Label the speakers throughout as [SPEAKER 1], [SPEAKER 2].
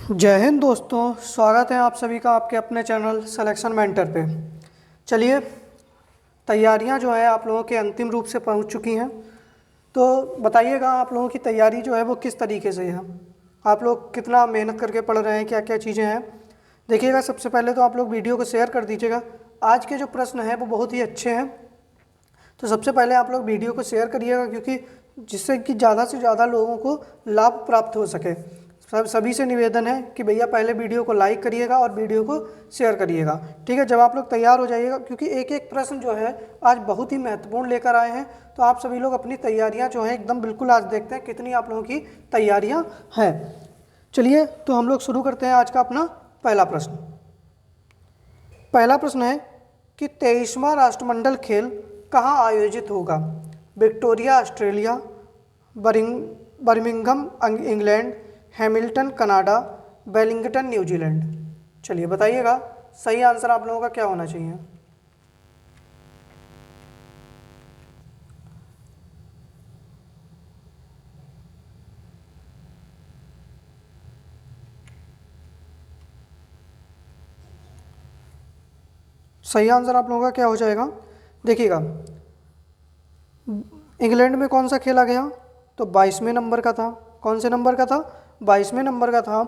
[SPEAKER 1] जय हिंद दोस्तों, स्वागत है आप सभी का आपके अपने चैनल सिलेक्शन मेंटर पे। चलिए, तैयारियां जो है आप लोगों के अंतिम रूप से पहुंच चुकी हैं। तो बताइएगा आप लोगों की तैयारी जो है वो किस तरीके से है, आप लोग कितना मेहनत करके पढ़ रहे हैं, क्या क्या चीज़ें हैं। देखिएगा, सबसे पहले तो आप लोग वीडियो को शेयर कर दीजिएगा। आज के जो प्रश्न हैं वो बहुत ही अच्छे हैं, तो सबसे पहले आप लोग वीडियो को शेयर करिएगा, क्योंकि जिससे कि ज़्यादा से ज़्यादा लोगों को लाभ प्राप्त हो सके। सभी से निवेदन है कि भैया पहले वीडियो को लाइक करिएगा और वीडियो को शेयर करिएगा, ठीक है। जब आप लोग तैयार हो जाइएगा, क्योंकि एक एक प्रश्न जो है आज बहुत ही महत्वपूर्ण लेकर आए हैं, तो आप सभी लोग अपनी तैयारियां जो है एकदम बिल्कुल आज देखते हैं कितनी आप लोगों की तैयारियां हैं। चलिए, तो हम लोग शुरू करते हैं आज का अपना पहला प्रश्न। पहला प्रश्न है कि 23वां राष्ट्रमंडल खेल कहाँ आयोजित होगा? Victoria Australia, Birmingham England, Hamilton Canada, Wellington New Zealand. चलिए बताइएगा सही आंसर आप लोगों का क्या होना चाहिए। सही आंसर आप लोगों का क्या हो जाएगा? देखिएगा, इंग्लैंड में कौन सा खेला गया? तो 22वें नंबर का था। कौन से नंबर का था? 22वें नंबर का था।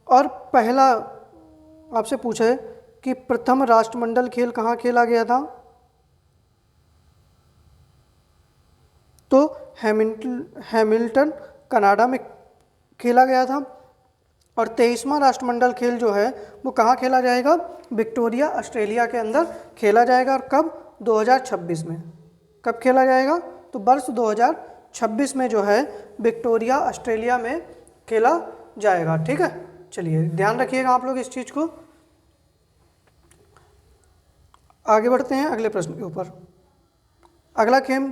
[SPEAKER 1] और पहला आपसे पूछा है कि प्रथम राष्ट्रमंडल खेल कहाँ खेला गया था? तो हैमिल्टन कनाडा में खेला गया था। और 23वां राष्ट्रमंडल खेल जो है वो कहाँ खेला जाएगा? विक्टोरिया ऑस्ट्रेलिया के अंदर खेला जाएगा। और कब? 2026 में। कब खेला जाएगा? तो वर्ष 2026 में जो है विक्टोरिया ऑस्ट्रेलिया में खेला जाएगा, ठीक है। चलिए ध्यान रखिएगा आप लोग इस चीज़ को। आगे बढ़ते हैं अगले प्रश्न के ऊपर। अगला खेल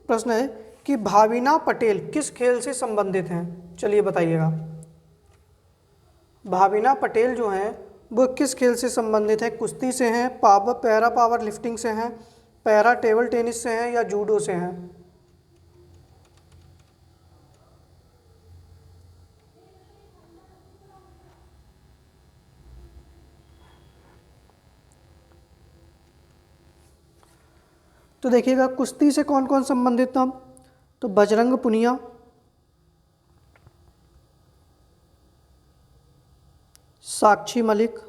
[SPEAKER 1] प्रश्न है कि भाविना पटेल किस खेल से संबंधित हैं? चलिए बताइएगा, भाविना पटेल जो हैं वो किस खेल से संबंधित है? कुश्ती से हैं, पैरा पावर लिफ्टिंग से हैं, पैरा टेबल टेनिस से हैं, या जूडो से हैं? तो देखिएगा, कुश्ती से कौन कौन संबंधित था? तो बजरंग पुनिया, साक्षी मलिक,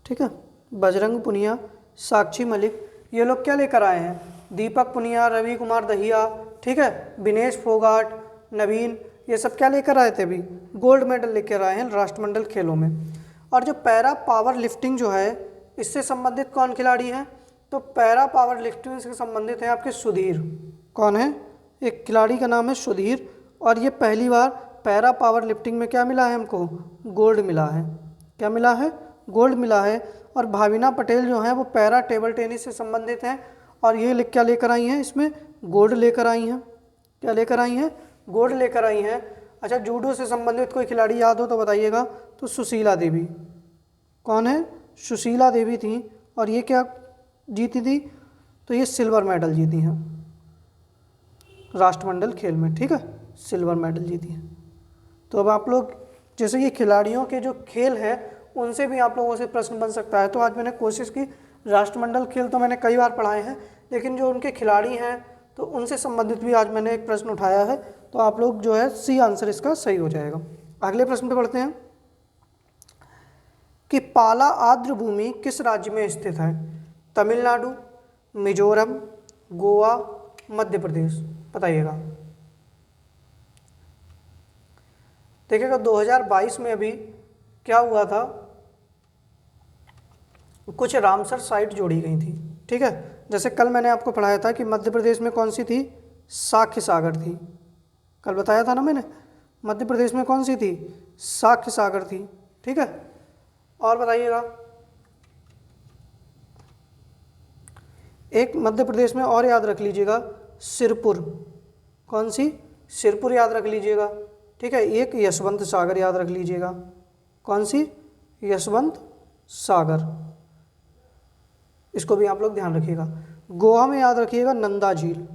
[SPEAKER 1] ठीक है। बजरंग पुनिया, साक्षी मलिक, ये लोग क्या लेकर आए हैं? दीपक पुनिया, रवि कुमार दहिया, ठीक है, विनेश फोगाट, नवीन, ये सब क्या लेकर आए थे? अभी गोल्ड मेडल लेकर आए हैं राष्ट्रमंडल खेलों में। और जो पैरा पावर लिफ्टिंग जो है, इससे संबंधित कौन खिलाड़ी हैं? तो पैरा पावर लिफ्टिंग से संबंधित है आपके सुधीर। कौन है? एक खिलाड़ी का नाम है सुधीर। और ये पहली बार पैरा पावर लिफ्टिंग में क्या मिला है हमको? गोल्ड मिला है। क्या मिला है? गोल्ड मिला है। और भाविना पटेल जो हैं वो पैरा टेबल टेनिस से संबंधित हैं, और ये क्या लेकर आई हैं? इसमें गोल्ड लेकर आई हैं। क्या लेकर आई हैं? गोल्ड लेकर आई हैं। अच्छा, जूडो से संबंधित कोई खिलाड़ी याद हो तो बताइएगा। तो सुशीला देवी। कौन है? सुशीला देवी थी। और ये क्या जीती थी? तो ये सिल्वर मेडल जीती हैं राष्ट्रमंडल खेल में, ठीक है, सिल्वर मेडल जीती हैं। तो अब आप लोग, जैसे ये खिलाड़ियों के जो खेल है उनसे भी आप लोगों से प्रश्न बन सकता है। तो आज मैंने कोशिश की, राष्ट्रमंडल खेल तो मैंने कई बार पढ़ाए हैं, लेकिन जो उनके खिलाड़ी हैं तो उनसे संबंधित भी आज मैंने एक प्रश्न उठाया है। तो आप लोग जो है सी आंसर इसका सही हो जाएगा। अगले प्रश्न पे बढ़ते हैं कि पाला आर्द्र भूमि किस राज्य में स्थित है? तमिलनाडु, मिजोरम, गोवा, मध्य प्रदेश। बताइएगा। देखिएगा, 2022 में अभी क्या हुआ था, कुछ रामसर साइट जोड़ी गई थी, ठीक है। जैसे कल मैंने आपको पढ़ाया था कि मध्य प्रदेश में कौन सी थी? साक्य सागर थी। कल बताया था ना मैंने, मध्य प्रदेश में कौन सी थी? साक्य सागर थी, ठीक है। और बताइएगा, एक मध्य प्रदेश में और याद रख लीजिएगा, सिरपुर। कौन सी? सिरपुर याद रख लीजिएगा, ठीक है। एक यशवंत सागर याद रख लीजिएगा। कौन सी? यशवंत सागर, इसको भी आप लोग ध्यान रखिएगा। गोवा में याद रखिएगा नंदा झील।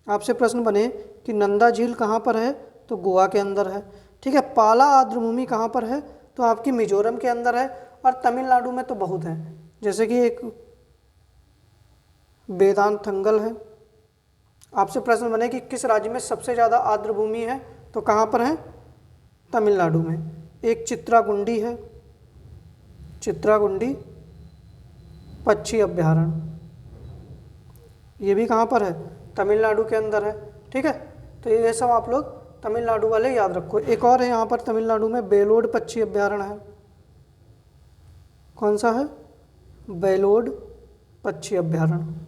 [SPEAKER 1] आपसे प्रश्न बने कि नंदा झील कहाँ पर है? तो गोवा के अंदर है। ठीक है, पाला आर्द्र भूमि कहाँ पर है, तो आपकी मिजोरम के अंदर है। और तमिलनाडु में तो बहुत है, जैसे कि एक वेदांतंगल है। आपसे प्रश्न बने कि किस राज्य में सबसे ज़्यादा आर्द्र भूमि है, तो कहाँ पर है, तमिलनाडु में। एक चित्रागुंडी है, चित्रागुंडी पक्षी अभ्यारण्य, ये भी कहाँ पर है, तमिलनाडु के अंदर है। ठीक है, तो ये सब आप लोग तमिलनाडु वाले याद रखो। एक और है यहाँ पर तमिलनाडु में, बेलोड पक्षी अभ्यारण्य है। कौन सा है, बेलोड पक्षी अभ्यारण्य।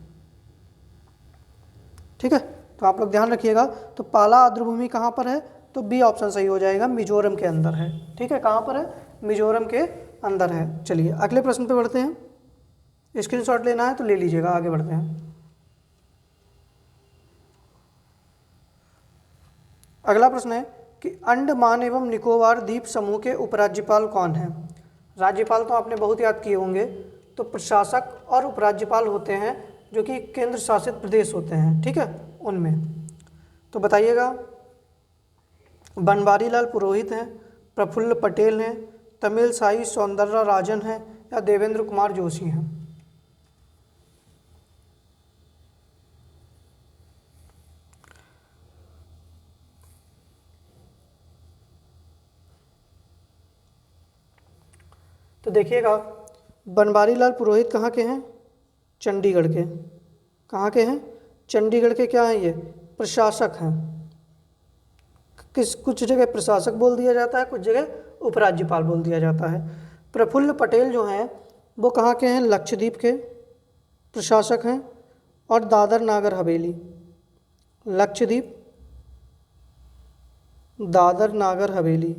[SPEAKER 1] ठीक है, तो आप लोग ध्यान रखिएगा। तो पाला आर्द्र भूमि कहाँ पर है, तो बी ऑप्शन सही हो जाएगा, मिजोरम के अंदर है। ठीक है, कहाँ पर है, मिजोरम के अंदर है। चलिए अगले प्रश्न पे बढ़ते हैं, स्क्रीनशॉट लेना है तो ले लीजिएगा, आगे बढ़ते हैं। अगला प्रश्न है कि अंडमान एवं निकोबार द्वीप समूह के उपराज्यपाल कौन हैं। राज्यपाल तो आपने बहुत याद किए होंगे, तो प्रशासक और उपराज्यपाल होते हैं जो कि केंद्र शासित प्रदेश होते हैं। ठीक है, उनमें तो बताइएगा, बनवारी लाल पुरोहित हैं, प्रफुल्ल पटेल हैं, तमिलसाई सौंदर्य राजन हैं, या देवेंद्र कुमार जोशी हैं। तो देखिएगा, बनवारी लाल पुरोहित कहाँ के हैं, चंडीगढ़ के। कहाँ के हैं, चंडीगढ़ के। क्या हैं ये, प्रशासक हैं। कुछ जगह प्रशासक बोल दिया जाता है, कुछ जगह उपराज्यपाल बोल दिया जाता है। प्रफुल्ल पटेल जो हैं वो कहाँ के हैं, लक्षद्वीप के प्रशासक हैं। और दादर नागर हवेली, लक्षद्वीप, दादर नागर हवेली,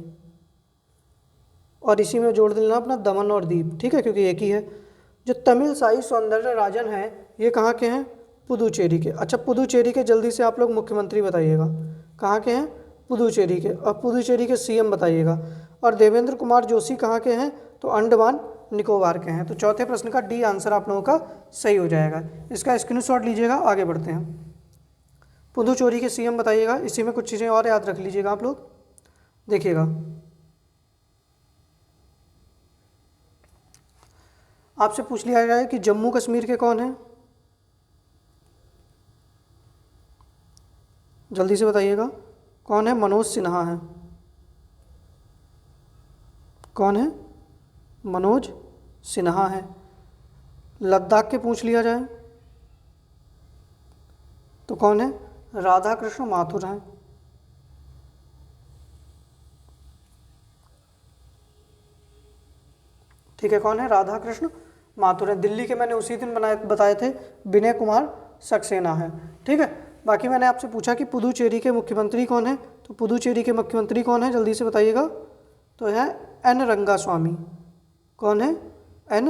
[SPEAKER 1] और इसी में जोड़ देना अपना दमन और दीव। ठीक है, क्योंकि एक ही है। जो तमिलसाई सौंदर्य राजन हैं ये कहाँ के हैं, पुदुचेरी के। अच्छा, पुदुचेरी के जल्दी से आप लोग मुख्यमंत्री बताइएगा, कहाँ के हैं, पुदुचेरी के। और पुदुचेरी के सीएम बताइएगा। और देवेंद्र कुमार जोशी कहाँ के हैं, तो अंडमान निकोबार के हैं। तो चौथे प्रश्न का डी आंसर आप लोगों का सही हो जाएगा। इसका स्क्रीनशॉट लीजिएगा, आगे बढ़ते हैं। पुदुचेरी के सीएम बताइएगा, इसी में कुछ चीज़ें और याद रख लीजिएगा आप लोग, देखिएगा। आपसे पूछ लिया गया है कि जम्मू कश्मीर के कौन हैं, जल्दी से बताइएगा, कौन है, मनोज सिन्हा है। कौन है, मनोज सिन्हा है। लद्दाख के पूछ लिया जाए तो कौन है, राधा कृष्ण माथुर हैं। ठीक है, कौन है, राधा कृष्ण माथुर है। दिल्ली के मैंने उसी दिन बताए थे, विनय कुमार सक्सेना है। ठीक है, बाकी मैंने आपसे पूछा कि पुदुचेरी के मुख्यमंत्री कौन है, तो पुदुचेरी के मुख्यमंत्री कौन है, जल्दी से बताइएगा, तो है एन रंगास्वामी। कौन है, एन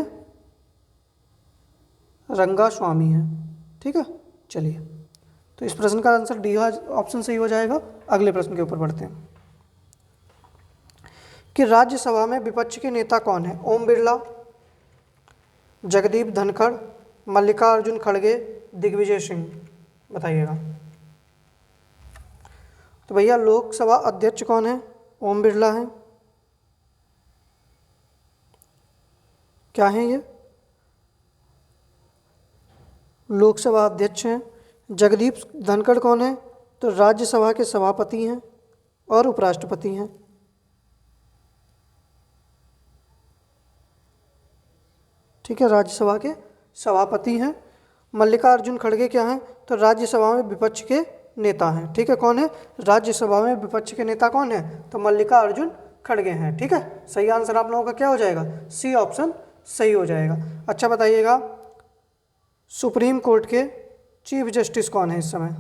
[SPEAKER 1] रंगास्वामी है। ठीक है, चलिए, तो इस प्रश्न का आंसर डी ऑप्शन सही हो जाएगा। अगले प्रश्न के ऊपर बढ़ते हैं कि राज्यसभा में विपक्ष के नेता कौन है। ओम बिरला, जगदीप धनखड़, मल्लिकार्जुन खड़गे, दिग्विजय सिंह, बताइएगा। तो भैया लोकसभा अध्यक्ष कौन है, ओम बिरला है। क्या है ये, लोकसभा अध्यक्ष हैं। जगदीप धनखड़ कौन है, तो राज्यसभा के सभापति हैं और उपराष्ट्रपति हैं। ठीक है, राज्यसभा के सभापति हैं। मल्लिकार्जुन खड़गे क्या हैं, तो राज्यसभा में विपक्ष के नेता हैं। ठीक है, कौन है, राज्यसभा में विपक्ष के नेता कौन है, तो मल्लिकार्जुन खड़गे हैं। ठीक है, सही आंसर आप लोगों का क्या हो जाएगा, सी ऑप्शन सही हो जाएगा। अच्छा बताइएगा, सुप्रीम कोर्ट के चीफ जस्टिस कौन है इस समय,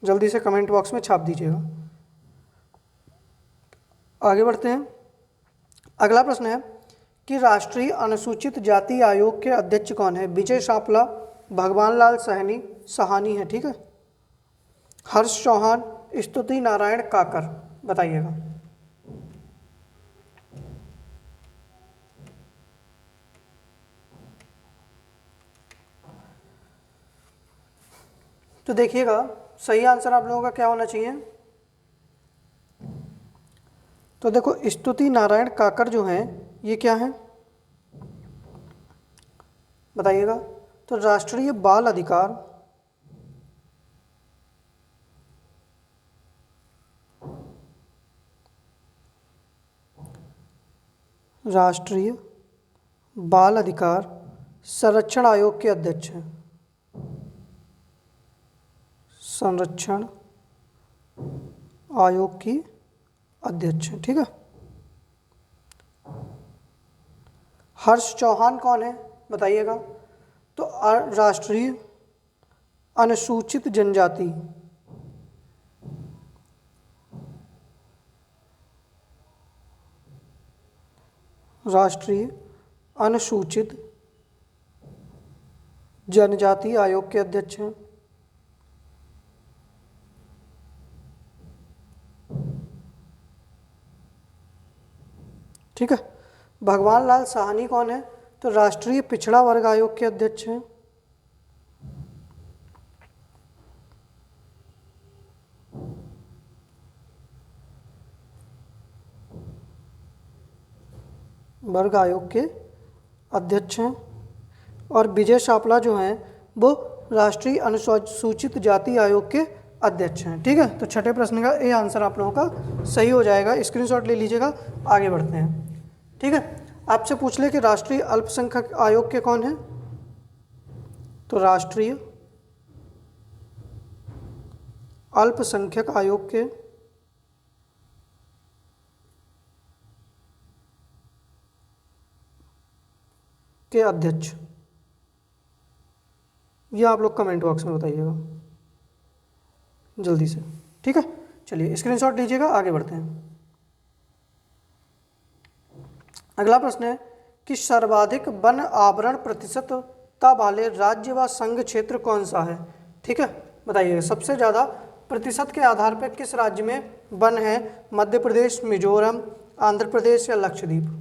[SPEAKER 1] जल्दी से कमेंट बॉक्स में छाप दीजिएगा। आगे बढ़ते हैं। अगला प्रश्न है कि राष्ट्रीय अनुसूचित जाति आयोग के अध्यक्ष कौन है। विजय शापला, भगवान लाल सहानी है। ठीक है, हर्ष चौहान, स्तुति नारायण काकर, बताइएगा। तो देखिएगा, सही आंसर आप लोगों का क्या होना चाहिए? तो देखो, स्तुति नारायण काकर जो हैं ये क्या हैं बताइएगा? तो राष्ट्रीय बाल अधिकार, राष्ट्रीय बाल अधिकार संरक्षण आयोग के अध्यक्ष हैं। संरक्षण आयोग की अध्यक्ष हैं, ठीक है। हर्ष चौहान कौन है बताइएगा? तो राष्ट्रीय अनुसूचित जनजाति, राष्ट्रीय अनुसूचित जनजाति आयोग के अध्यक्ष हैं। ठीक है। भगवान लाल साहनी कौन है? तो राष्ट्रीय पिछड़ा वर्ग आयोग के अध्यक्ष हैं। वर्ग आयोग के अध्यक्ष हैं। और विजय शापला जो हैं वो राष्ट्रीय अनुसूचित जाति आयोग के अध्यक्ष हैं। ठीक है, तो छठे प्रश्न का ये आंसर आप लोगों का सही हो जाएगा। स्क्रीनशॉट ले लीजिएगा, आगे बढ़ते हैं। ठीक है, आपसे पूछ ले कि राष्ट्रीय अल्पसंख्यक आयोग के कौन हैं? तो राष्ट्रीय अल्पसंख्यक आयोग के अध्यक्ष, ये आप लोग कमेंट बॉक्स में बताइएगा जल्दी से। ठीक है, चलिए स्क्रीनशॉट लीजिएगा, आगे बढ़ते हैं। अगला प्रश्न है कि सर्वाधिक वन आवरण प्रतिशतता वाले राज्य व संघ क्षेत्र कौन सा है? ठीक है, बताइए सबसे ज़्यादा प्रतिशत के आधार पर किस राज्य में वन है? मध्य प्रदेश, मिजोरम, आंध्र प्रदेश या लक्षद्वीप?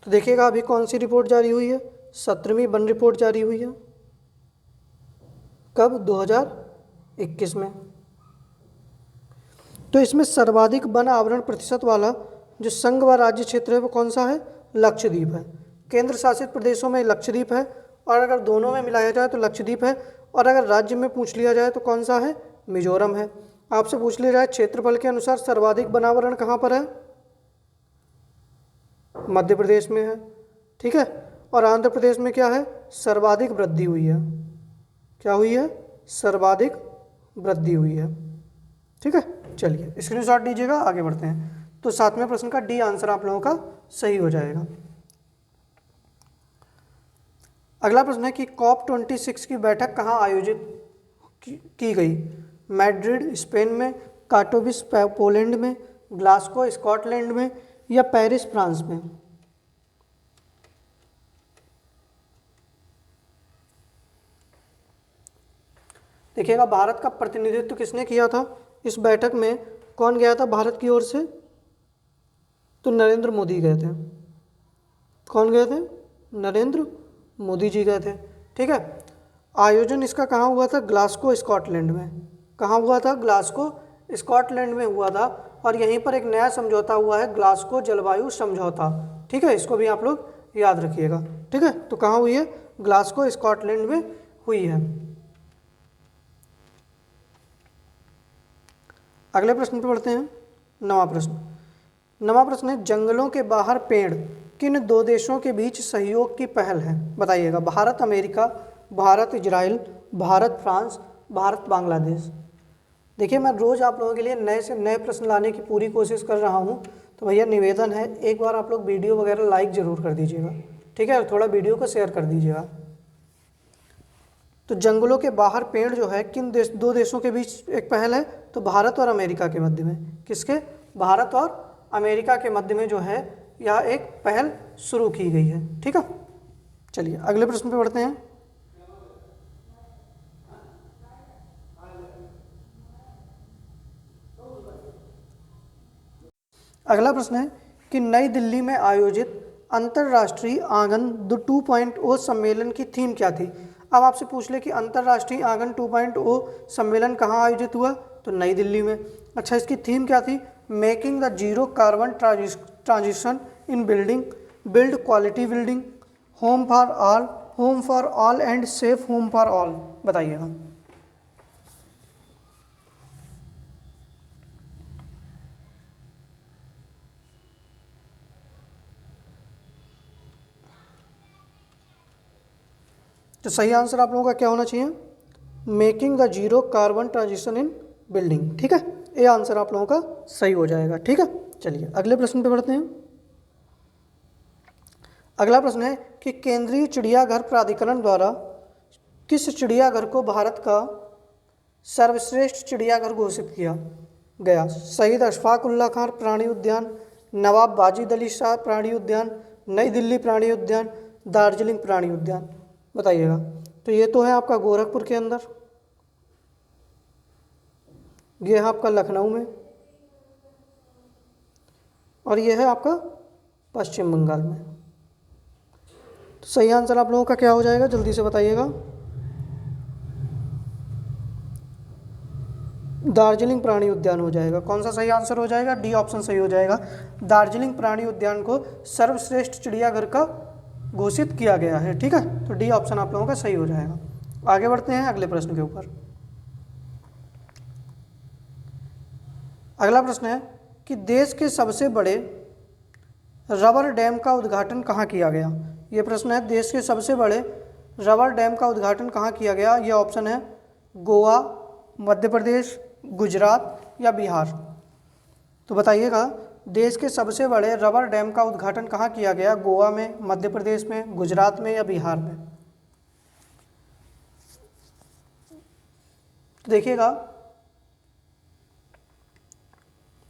[SPEAKER 1] तो देखिएगा अभी कौन सी रिपोर्ट जारी हुई है? 17वीं वन रिपोर्ट जारी हुई है। कब? 2021 में। तो इसमें सर्वाधिक वन आवरण प्रतिशत वाला जो संघ व राज्य क्षेत्र है वो कौन सा है? लक्षद्वीप है। केंद्र शासित प्रदेशों में लक्षद्वीप है, और अगर दोनों में मिलाया जाए तो लक्षद्वीप है, और अगर राज्य में पूछ लिया जाए तो कौन सा है? मिजोरम है। आपसे पूछ लिया जाए क्षेत्रफल के अनुसार सर्वाधिक वन आवरण कहाँ पर है? मध्य प्रदेश में है। ठीक है, और आंध्र प्रदेश में क्या है? सर्वाधिक वृद्धि हुई है। क्या हुई है? सर्वाधिक वृद्धि हुई है। ठीक है, चलिए स्क्रीनशॉट लीजिएगा, आगे बढ़ते हैं। तो 7वें प्रश्न का डी आंसर आप लोगों का सही हो जाएगा। अगला प्रश्न है कि COP26 की बैठक कहाँ आयोजित की गई? मैड्रिड स्पेन में, काटोविस पोलैंड में, ग्लासगो स्कॉटलैंड में या पेरिस फ्रांस में? देखिएगा भारत का प्रतिनिधित्व किसने किया था इस बैठक में? कौन गया था भारत की ओर से? तो नरेंद्र मोदी गए थे। कौन गए थे? नरेंद्र मोदी जी गए थे। ठीक है, आयोजन इसका कहाँ हुआ था? ग्लासगो स्कॉटलैंड में। कहाँ हुआ था? ग्लासगो स्कॉटलैंड में हुआ था। और यहीं पर एक नया समझौता हुआ है, ग्लासगो जलवायु समझौता। ठीक है, इसको भी आप लोग याद रखिएगा। ठीक है, तो कहाँ हुई है? ग्लासगो स्कॉटलैंड में हुई है। अगले प्रश्न पे बढ़ते हैं। 9वां प्रश्न। 9वां प्रश्न है जंगलों के बाहर पेड़ किन दो देशों के बीच सहयोग की पहल है? बताइएगा। Bharat America, Bharat Israel, Bharat France, Bharat Bangladesh. देखिए मैं रोज़ आप लोगों के लिए नए से नए प्रश्न लाने की पूरी कोशिश कर रहा हूँ, तो भैया निवेदन है एक बार आप लोग वीडियो वगैरह लाइक ज़रूर कर दीजिएगा। ठीक है, थोड़ा वीडियो को शेयर कर दीजिएगा। तो जंगलों के बाहर पेड़ जो है किन दो देशों के बीच एक पहल है? तो भारत और अमेरिका के मध्य में। किसके? भारत और अमेरिका के मध्य में जो है यह एक पहल शुरू की गई है। ठीक है, चलिए अगले प्रश्न पे बढ़ते हैं। अगला प्रश्न है कि नई दिल्ली में आयोजित अंतर्राष्ट्रीय आंगन 2.0 सम्मेलन की थीम क्या थी? अब आपसे पूछ ले कि अंतर्राष्ट्रीय आंगन 2.0 सम्मेलन कहाँ आयोजित हुआ, तो नई दिल्ली में। अच्छा, इसकी थीम क्या थी, making the zero carbon transition in building, build quality building, home for all and safe home for all. बताइएगा। तो सही आंसर आप लोगों का क्या होना चाहिए, making the zero carbon transition in building. ठीक है, ये आंसर आप लोगों का सही हो जाएगा। ठीक है, चलिए अगले प्रश्न पे बढ़ते हैं। अगला प्रश्न है कि केंद्रीय चिड़ियाघर प्राधिकरण द्वारा किस चिड़ियाघर को भारत का सर्वश्रेष्ठ चिड़ियाघर घोषित किया गया। शहीद अशफाक उल्लाह खान प्राणी उद्यान, नवाब वाजिद अली शाह प्राणी उद्यान, नई दिल्ली प्राणी उद्यान, दार्जिलिंग प्राणी उद्यान। बताइएगा। तो ये तो है आपका गोरखपुर के अंदर, ये है आपका लखनऊ में, और ये है आपका पश्चिम बंगाल में। तो सही आंसर आप लोगों का क्या हो जाएगा, जल्दी से बताइएगा। दार्जिलिंग प्राणी उद्यान हो जाएगा। कौन सा सही आंसर हो जाएगा, डी ऑप्शन सही हो जाएगा। दार्जिलिंग प्राणी उद्यान को सर्वश्रेष्ठ चिड़ियाघर का घोषित किया गया है। ठीक है, तो डी ऑप्शन आप लोगों का सही हो जाएगा। आगे बढ़ते हैं अगले प्रश्न के ऊपर। अगला प्रश्न है कि देश के सबसे बड़े रबर डैम का उद्घाटन कहाँ किया गया। ये प्रश्न है, देश के सबसे बड़े रबर डैम का उद्घाटन कहाँ किया गया। ये ऑप्शन है गोवा, मध्य प्रदेश, गुजरात या बिहार। तो बताइएगा, देश के सबसे बड़े रबर डैम का उद्घाटन कहाँ किया गया, गोवा में, मध्य प्रदेश में, गुजरात में या बिहार में। तो देखिएगा,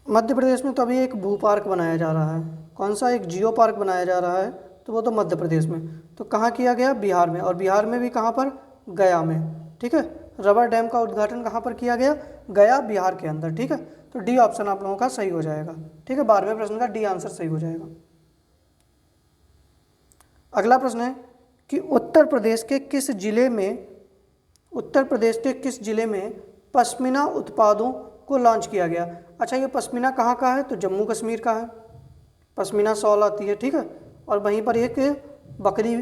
[SPEAKER 1] मध्य प्रदेश में तो अभी एक भू पार्क बनाया जा रहा है। कौन सा, एक जियो पार्क बनाया जा रहा है, तो वो तो मध्य प्रदेश में। तो कहाँ किया गया, बिहार में, और बिहार में भी कहाँ पर, गया में। ठीक है, रबर डैम का उद्घाटन कहाँ पर किया गया, गया, बिहार के अंदर। ठीक है, तो डी ऑप्शन आप लोगों का सही हो जाएगा। ठीक है, 12वें प्रश्न का डी आंसर सही हो जाएगा। अगला प्रश्न है कि उत्तर प्रदेश के किस जिले में पश्मीना उत्पादों को लॉन्च किया गया। अच्छा, ये पश्मीना कहाँ का है, तो जम्मू कश्मीर का है। पश्मीना शॉल आती है। ठीक है, और वहीं पर एक बकरी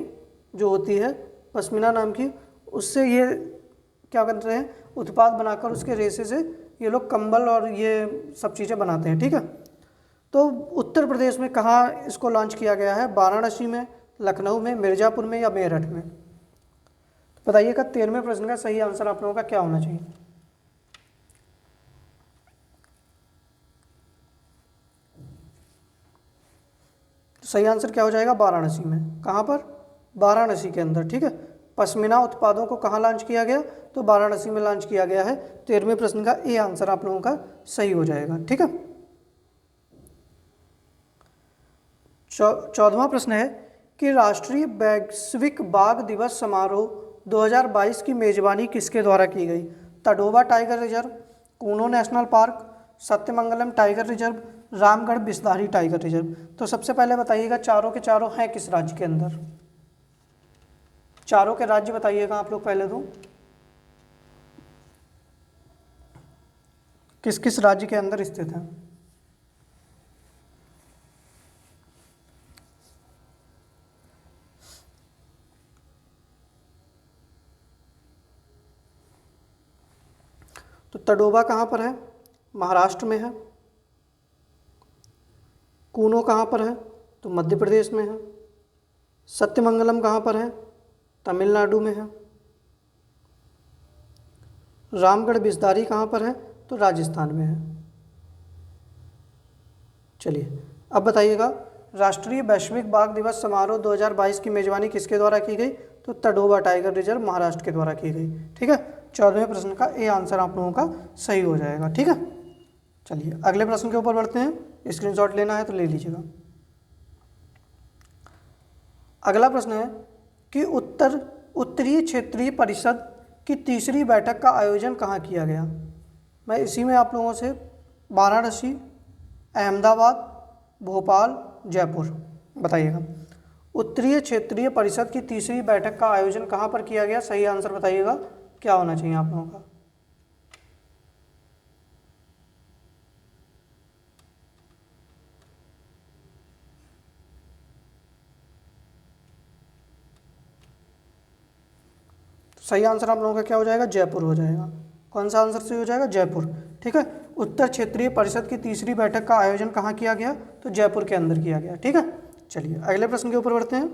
[SPEAKER 1] जो होती है पश्मीना नाम की, उससे ये क्या करते हैं, उत्पाद बनाकर उसके रेशे से ये लोग कंबल और ये सब चीज़ें बनाते हैं। ठीक है, तो उत्तर प्रदेश में कहाँ इसको लॉन्च किया गया है, वाराणसी में, लखनऊ में, मिर्ज़ापुर में या मेरठ में। तो बताइएगा, 13वें प्रश्न का सही आंसर आप लोगों का क्या होना चाहिए। सही आंसर क्या हो जाएगा, वाराणसी में। कहाँ पर, वाराणसी के अंदर। ठीक है, पश्मीना उत्पादों को कहाँ लॉन्च किया गया, तो वाराणसी में लॉन्च किया गया है। 13वें प्रश्न का ए आंसर आप लोगों का सही हो जाएगा। ठीक है, 14वां प्रश्न है कि राष्ट्रीय वैश्विक बाघ दिवस समारोह 2022 की मेजबानी किसके द्वारा की गई। Tadoba tiger reserve, Kuno national park, Sathyamangalam tiger reserve, Ramgarh Vishdhari tiger reserve. तो सबसे पहले बताइएगा, चारों के चारों हैं किस राज्य के अंदर, चारों के राज्य बताइएगा आप लोग पहले तो, किस किस राज्य के अंदर स्थित हैं। तो तडोबा कहाँ पर है, महाराष्ट्र में है। कूनो कहाँ पर है, तो मध्य प्रदेश में है। सत्यमंगलम कहाँ पर है, तमिलनाडु में है। रामगढ़ बिस्दारी कहाँ पर है, तो राजस्थान में है। चलिए अब बताइएगा, राष्ट्रीय वैश्विक बाघ दिवस समारोह 2022 की मेजबानी किसके द्वारा की गई, तो तडोबा टाइगर रिजर्व महाराष्ट्र के द्वारा की गई। ठीक है, 14वें प्रश्न का ए आंसर आप लोगों का सही हो जाएगा। ठीक है, चलिए अगले प्रश्न के ऊपर बढ़ते हैं। स्क्रीनशॉट लेना है तो ले लीजिएगा। अगला प्रश्न है कि उत्तरीय क्षेत्रीय परिषद की तीसरी बैठक का आयोजन कहाँ किया गया। मैं इसी में आप लोगों से वाराणसी, अहमदाबाद, भोपाल, जयपुर बताइएगा। उत्तरीय क्षेत्रीय परिषद की तीसरी बैठक का आयोजन कहाँ पर किया गया? सही आंसर बताइएगा क्या होना चाहिए आप लोगों का। सही आंसर आप लोगों का क्या हो जाएगा? जयपुर हो जाएगा। कौन सा आंसर सही हो जाएगा? जयपुर। ठीक है, उत्तर क्षेत्रीय परिषद की तीसरी बैठक का आयोजन कहाँ किया गया? तो जयपुर के अंदर किया गया। ठीक है, चलिए अगले प्रश्न के ऊपर बढ़ते हैं।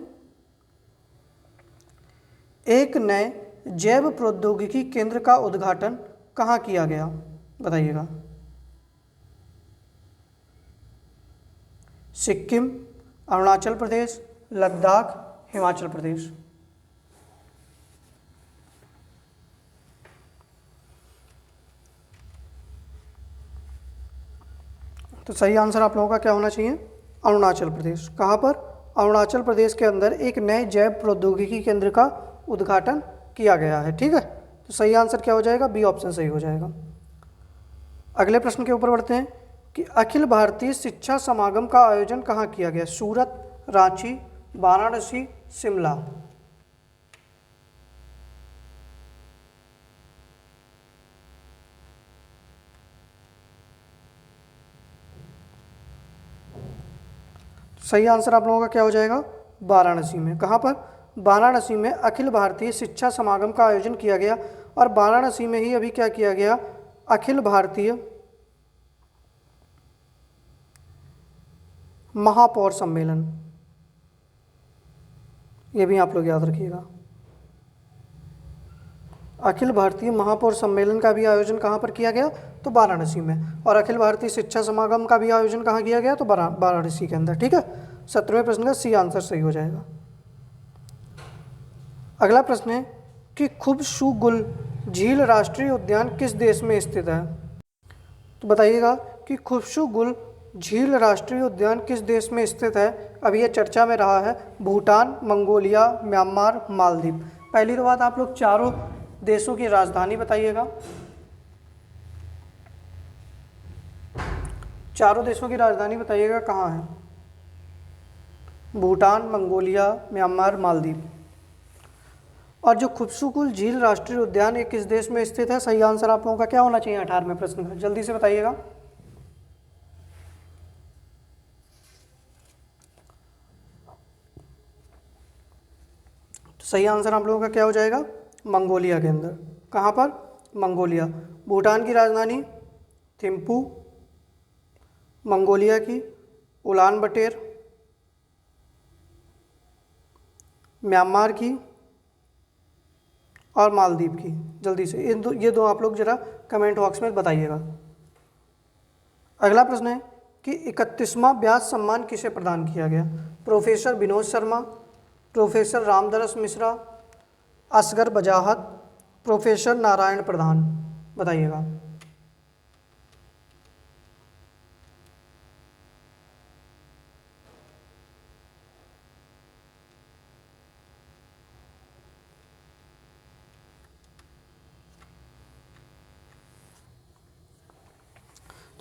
[SPEAKER 1] एक नए जैव प्रौद्योगिकी केंद्र का उद्घाटन कहाँ किया गया? बताइएगा। सिक्किम, अरुणाचल प्रदेश, लद्दाख, हिमाचल प्रदेश। तो सही आंसर आप लोगों का क्या होना चाहिए? अरुणाचल प्रदेश। कहाँ पर? अरुणाचल प्रदेश के अंदर एक नए जैव प्रौद्योगिकी केंद्र का उद्घाटन किया गया है। ठीक है, तो सही आंसर क्या हो जाएगा? बी ऑप्शन सही हो जाएगा। अगले प्रश्न के ऊपर बढ़ते हैं कि अखिल भारतीय शिक्षा समागम का आयोजन कहाँ किया गया? सूरत, रांची, वाराणसी, शिमला। सही आंसर आप लोगों का क्या हो जाएगा? वाराणसी में। कहाँ पर? वाराणसी में अखिल भारतीय शिक्षा समागम का आयोजन किया गया और वाराणसी में ही अभी क्या किया गया? अखिल भारतीय महापौर सम्मेलन, ये भी आप लोग याद रखिएगा। अखिल भारतीय महापौर सम्मेलन का भी आयोजन कहाँ पर किया गया? तो वाराणसी में। और अखिल भारतीय शिक्षा समागम का भी आयोजन कहाँ किया गया? तो वाराणसी के अंदर। ठीक है, 17वें प्रश्न का सी आंसर सही हो जाएगा। अगला प्रश्न है कि खुबसुगुल झील राष्ट्रीय उद्यान किस देश में स्थित है? तो बताइएगा कि खुबसुगुल झील राष्ट्रीय उद्यान किस देश में स्थित है? अभी ये चर्चा में रहा है। Bhutan, Mongolia, Myanmar, Maldives. पहली तो बात, आप लोग चारों देशों की राजधानी बताइएगा। चारों देशों की राजधानी बताइएगा कहाँ है? Bhutan, Mongolia, Myanmar, Maldives. और जो खुबसुगुल झील राष्ट्रीय उद्यान ये किस देश में स्थित है? सही आंसर आप लोगों का क्या होना चाहिए 18वें प्रश्न का? जल्दी से बताइएगा। तो सही आंसर आप लोगों का क्या हो जाएगा? मंगोलिया के अंदर। कहाँ पर? मंगोलिया। भूटान की राजधानी थिम्पू, मंगोलिया की उलान बटेर, म्यांमार की और मालदीव की। जल्दी से ये दो आप लोग जरा कमेंट बॉक्स में बताइएगा। अगला प्रश्न है कि 31वां व्यास सम्मान किसे प्रदान किया गया? Professor Vinod Sharma, professor Ramdaras Mishra, Asghar Wajahat, professor Narayan Pradhan. बताइएगा।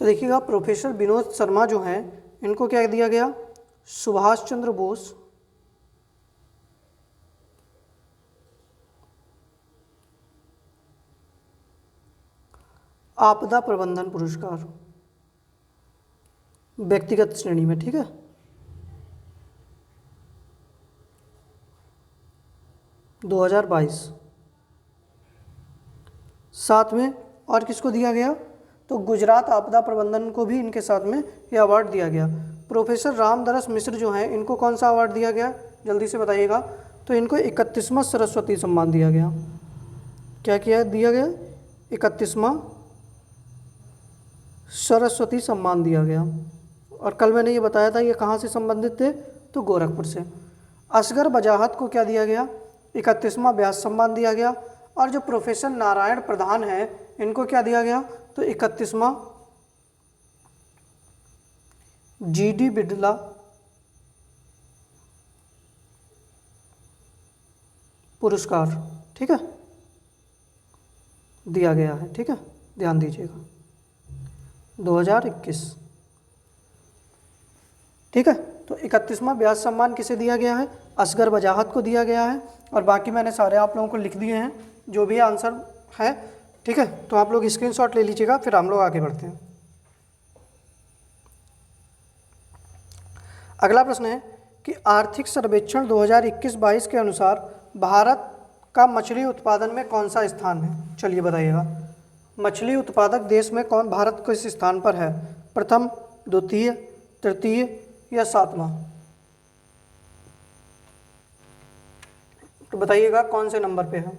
[SPEAKER 1] तो देखिएगा, प्रोफेसर विनोद शर्मा जो हैं इनको क्या दिया गया? सुभाष चंद्र बोस आपदा प्रबंधन पुरस्कार, व्यक्तिगत श्रेणी में। ठीक है, दो 2022। साथ में और किसको दिया गया? तो गुजरात आपदा प्रबंधन को भी इनके साथ में ये अवार्ड दिया गया। प्रोफेसर रामदरस मिश्र जो हैं इनको कौन सा अवार्ड दिया गया? जल्दी से बताइएगा। तो इनको 31वां सरस्वती सम्मान दिया गया। क्या किया दिया गया? 31वां सरस्वती सम्मान दिया गया। और कल मैंने ये बताया था ये कहाँ से संबंधित थे? तो गोरखपुर से। असगर बजाहत को क्या दिया गया? 31वां व्यास सम्मान दिया गया। और जो प्रोफेसर नारायण प्रधान हैं इनको क्या दिया गया? तो 31वां GD बिरला पुरस्कार, ठीक है, दिया गया है। ठीक है, ध्यान दीजिएगा, 2021। ठीक है, तो 31वां व्यास सम्मान किसे दिया गया है? असगर वजाहत को दिया गया है और बाकी मैंने सारे आप लोगों को लिख दिए हैं जो भी आंसर है, ठीक है। तो आप लोग स्क्रीनशॉट ले लीजिएगा, फिर हम लोग आगे बढ़ते हैं। अगला प्रश्न है कि आर्थिक सर्वेक्षण 2021-22 के अनुसार भारत का मछली उत्पादन में कौन सा स्थान है? चलिए बताइएगा, मछली उत्पादक देश में कौन भारत किस स्थान पर है? प्रथम, द्वितीय, तृतीय या सातवां? तो बताइएगा कौन से नंबर पे है?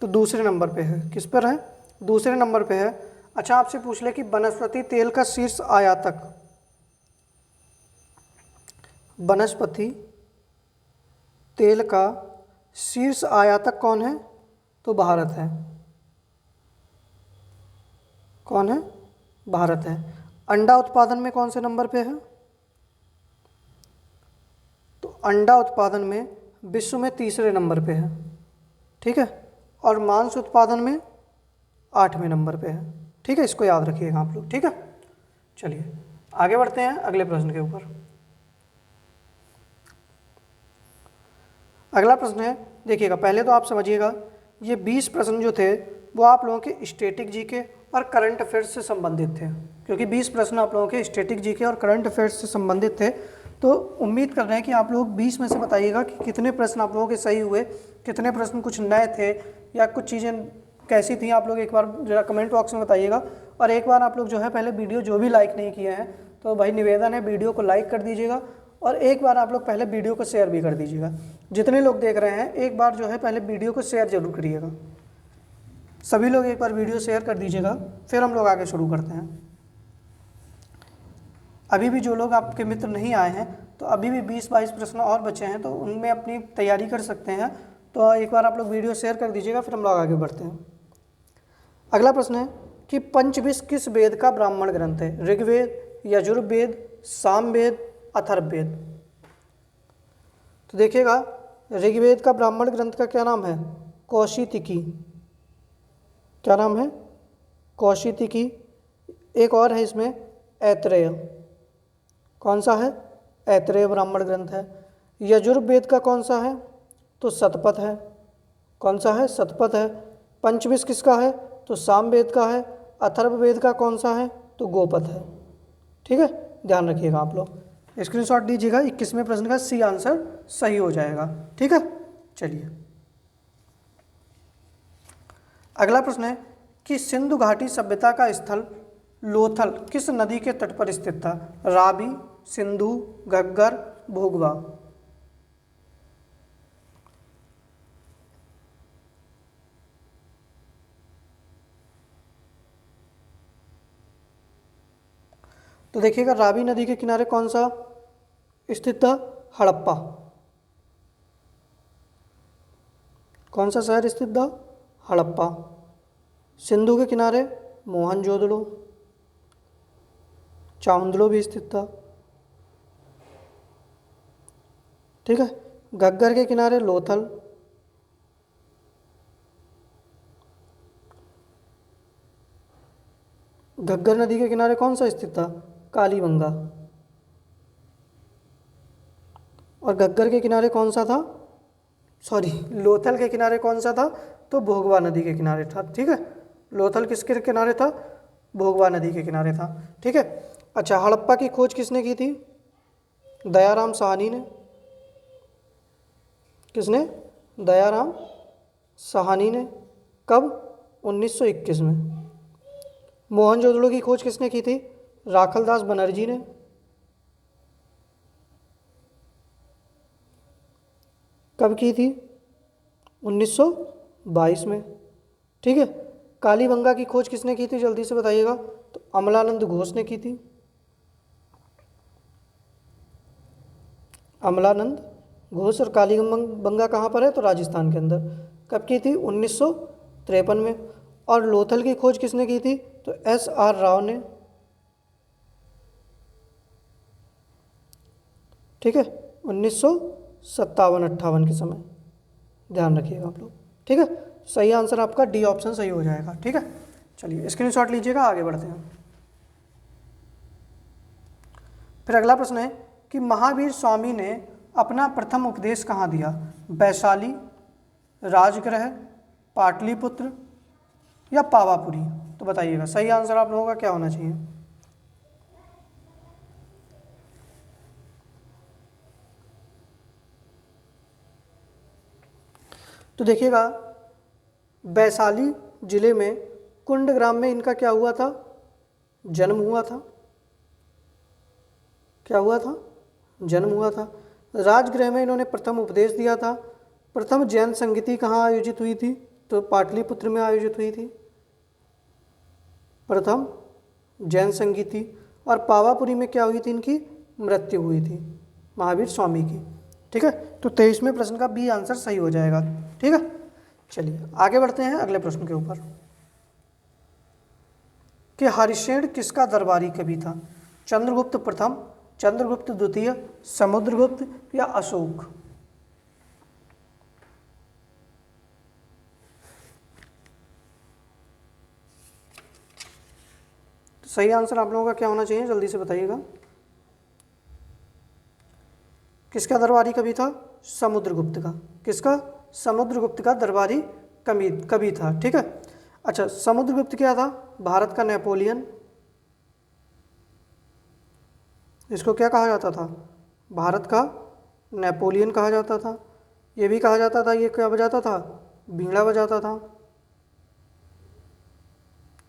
[SPEAKER 1] तो दूसरे नंबर पे है। किस पर है? दूसरे नंबर पे है। अच्छा, आपसे पूछ ले कि वनस्पति तेल का शीर्ष आयातक, वनस्पति तेल का शीर्ष आयातक कौन है? तो भारत है। कौन है? भारत है। अंडा उत्पादन में कौन से नंबर पे है? तो अंडा उत्पादन में विश्व में तीसरे नंबर पे है, ठीक है। और मांस उत्पादन में 8वें नंबर पे है, ठीक है। इसको याद रखिएगा आप लोग, ठीक है। चलिए आगे बढ़ते हैं अगले प्रश्न के ऊपर। अगला प्रश्न है, देखिएगा पहले तो आप समझिएगा, ये 20 प्रश्न जो थे वो आप लोगों के स्टैटिक जीके और करंट अफेयर्स से संबंधित थे, क्योंकि 20 प्रश्न आप लोगों के स्टैटिक जीके और करंट अफेयर्स से संबंधित थे। तो उम्मीद कर रहे हैं कि आप लोग 20 में से बताइएगा कि कितने प्रश्न आप लोगों के सही हुए, कितने प्रश्न कुछ नए थे या कुछ चीज़ें कैसी थी। आप लोग एक बार जरा कमेंट बॉक्स में बताइएगा। और एक बार आप लोग जो है पहले वीडियो जो भी लाइक नहीं किए हैं तो भाई निवेदन है वीडियो को लाइक कर दीजिएगा, और एक बार आप लोग पहले वीडियो को शेयर भी कर दीजिएगा। जितने लोग देख रहे हैं एक बार जो है पहले वीडियो को शेयर जरूर करिएगा। सभी लोग एक बार वीडियो शेयर कर दीजिएगा, फिर हम लोग आगे शुरू करते हैं। अभी भी जो लोग आपके मित्र नहीं आए हैं तो अभी भी 20-22 प्रश्न और बचे हैं, तो उनमें अपनी तैयारी कर सकते हैं। तो एक बार आप लोग वीडियो शेयर कर दीजिएगा, फिर हम लोग आगे बढ़ते हैं। अगला प्रश्न है कि पंचविंश किस वेद का ब्राह्मण ग्रंथ है? ऋग्वेद, यजुर्वेद, सामवेद, अथर्ववेद? तो देखिएगा, ऋग्वेद का ब्राह्मण ग्रंथ का क्या नाम है? कौशितिकी। क्या नाम है? कौशितिकी। एक और है इसमें, ऐत्रेय। कौन सा है? ऐत्रेय ब्राह्मण ग्रंथ है। यजुर्वेद का कौन सा है? तो शतपथ है। कौन सा है? शतपथ है। पंचविंश किसका है? तो सामवेद का है। अथर्ववेद का कौन सा है? तो गोपथ है, ठीक है। ध्यान रखिएगा आप लोग, स्क्रीनशॉट दीजिएगा। 21वें प्रश्न का सी आंसर सही हो जाएगा, ठीक है। चलिए अगला प्रश्न है कि सिंधु घाटी सभ्यता का स्थल लोथल किस नदी के तट पर स्थित था? रावी, सिंधु, घग्गर, भोगवा? तो देखिएगा, रावी नदी के किनारे कौन सा स्थित था? हड़प्पा। कौन सा शहर स्थित था? हड़प्पा। सिंधु के किनारे मोहनजोदड़ो, चाउंदड़ो भी स्थित था, ठीक है। घग्गर के किनारे लोथल, घग्गर नदी के किनारे कौन सा स्थित था? कालीबंगा। और घग्गर के किनारे कौन सा था? सॉरी, लोथल के किनारे कौन सा था? तो भोगवा नदी के किनारे था, ठीक है। लोथल किसके किनारे था? भोगवा नदी के किनारे था, ठीक है। अच्छा, हड़प्पा की खोज किसने की थी? दयाराम साहनी ने। किसने? दयाराम साहनी ने। कब? 1921 में। मोहनजोदड़ो की खोज किसने की थी? राखलदास बनर्जी ने। कब की थी? 1922 में, ठीक है। कालीबंगा की खोज किसने की थी? जल्दी से बताइएगा। तो अमलानंद घोष ने की थी। अमलानंद घोष। और कालीबंगा कहाँ पर है? तो राजस्थान के अंदर। कब की थी? 1953 में। और लोथल की खोज किसने की थी? तो SR राव ने, ठीक है, 1957-58 के समय। ध्यान रखिएगा आप लोग, ठीक है। सही आंसर आपका डी ऑप्शन सही हो जाएगा, ठीक है। चलिए स्क्रीनशॉट लीजिएगा, आगे बढ़ते हैं। फिर अगला प्रश्न है कि महावीर स्वामी ने अपना प्रथम उपदेश कहाँ दिया? वैशाली, राजगृह, पाटलिपुत्र या पावापुरी? तो बताइएगा सही आंसर आप लोगों का क्या होना चाहिए। तो देखिएगा वैशाली जिले में कुंडग्राम में इनका क्या हुआ था? जन्म हुआ था। क्या हुआ था? जन्म हुआ था। राजगृह में इन्होंने प्रथम उपदेश दिया था। प्रथम जैन संगीति कहाँ आयोजित हुई थी? तो पाटलिपुत्र में आयोजित हुई थी प्रथम जैन संगीति। और पावापुरी में क्या हुई थी? इनकी मृत्यु हुई थी महावीर स्वामी की। ठीक है, तो 23वें प्रश्न का बी आंसर सही हो जाएगा। ठीक है, चलिए आगे बढ़ते हैं अगले प्रश्न के ऊपर कि हरिश्चंद्र किसका दरबारी कवि था? चंद्रगुप्त प्रथम, चंद्रगुप्त द्वितीय, समुद्रगुप्त या अशोक? तो सही आंसर आप लोगों का क्या होना चाहिए, जल्दी से बताइएगा। किसका दरबारी कवि था? समुद्रगुप्त का। किसका? समुद्रगुप्त का दरबारी कवि था। ठीक है, अच्छा समुद्रगुप्त क्या था? भारत का नेपोलियन। इसको क्या कहा जाता था? भारत का नेपोलियन कहा जाता था। ये भी कहा जाता था ये क्या बजाता था? बीड़ा बजाता था।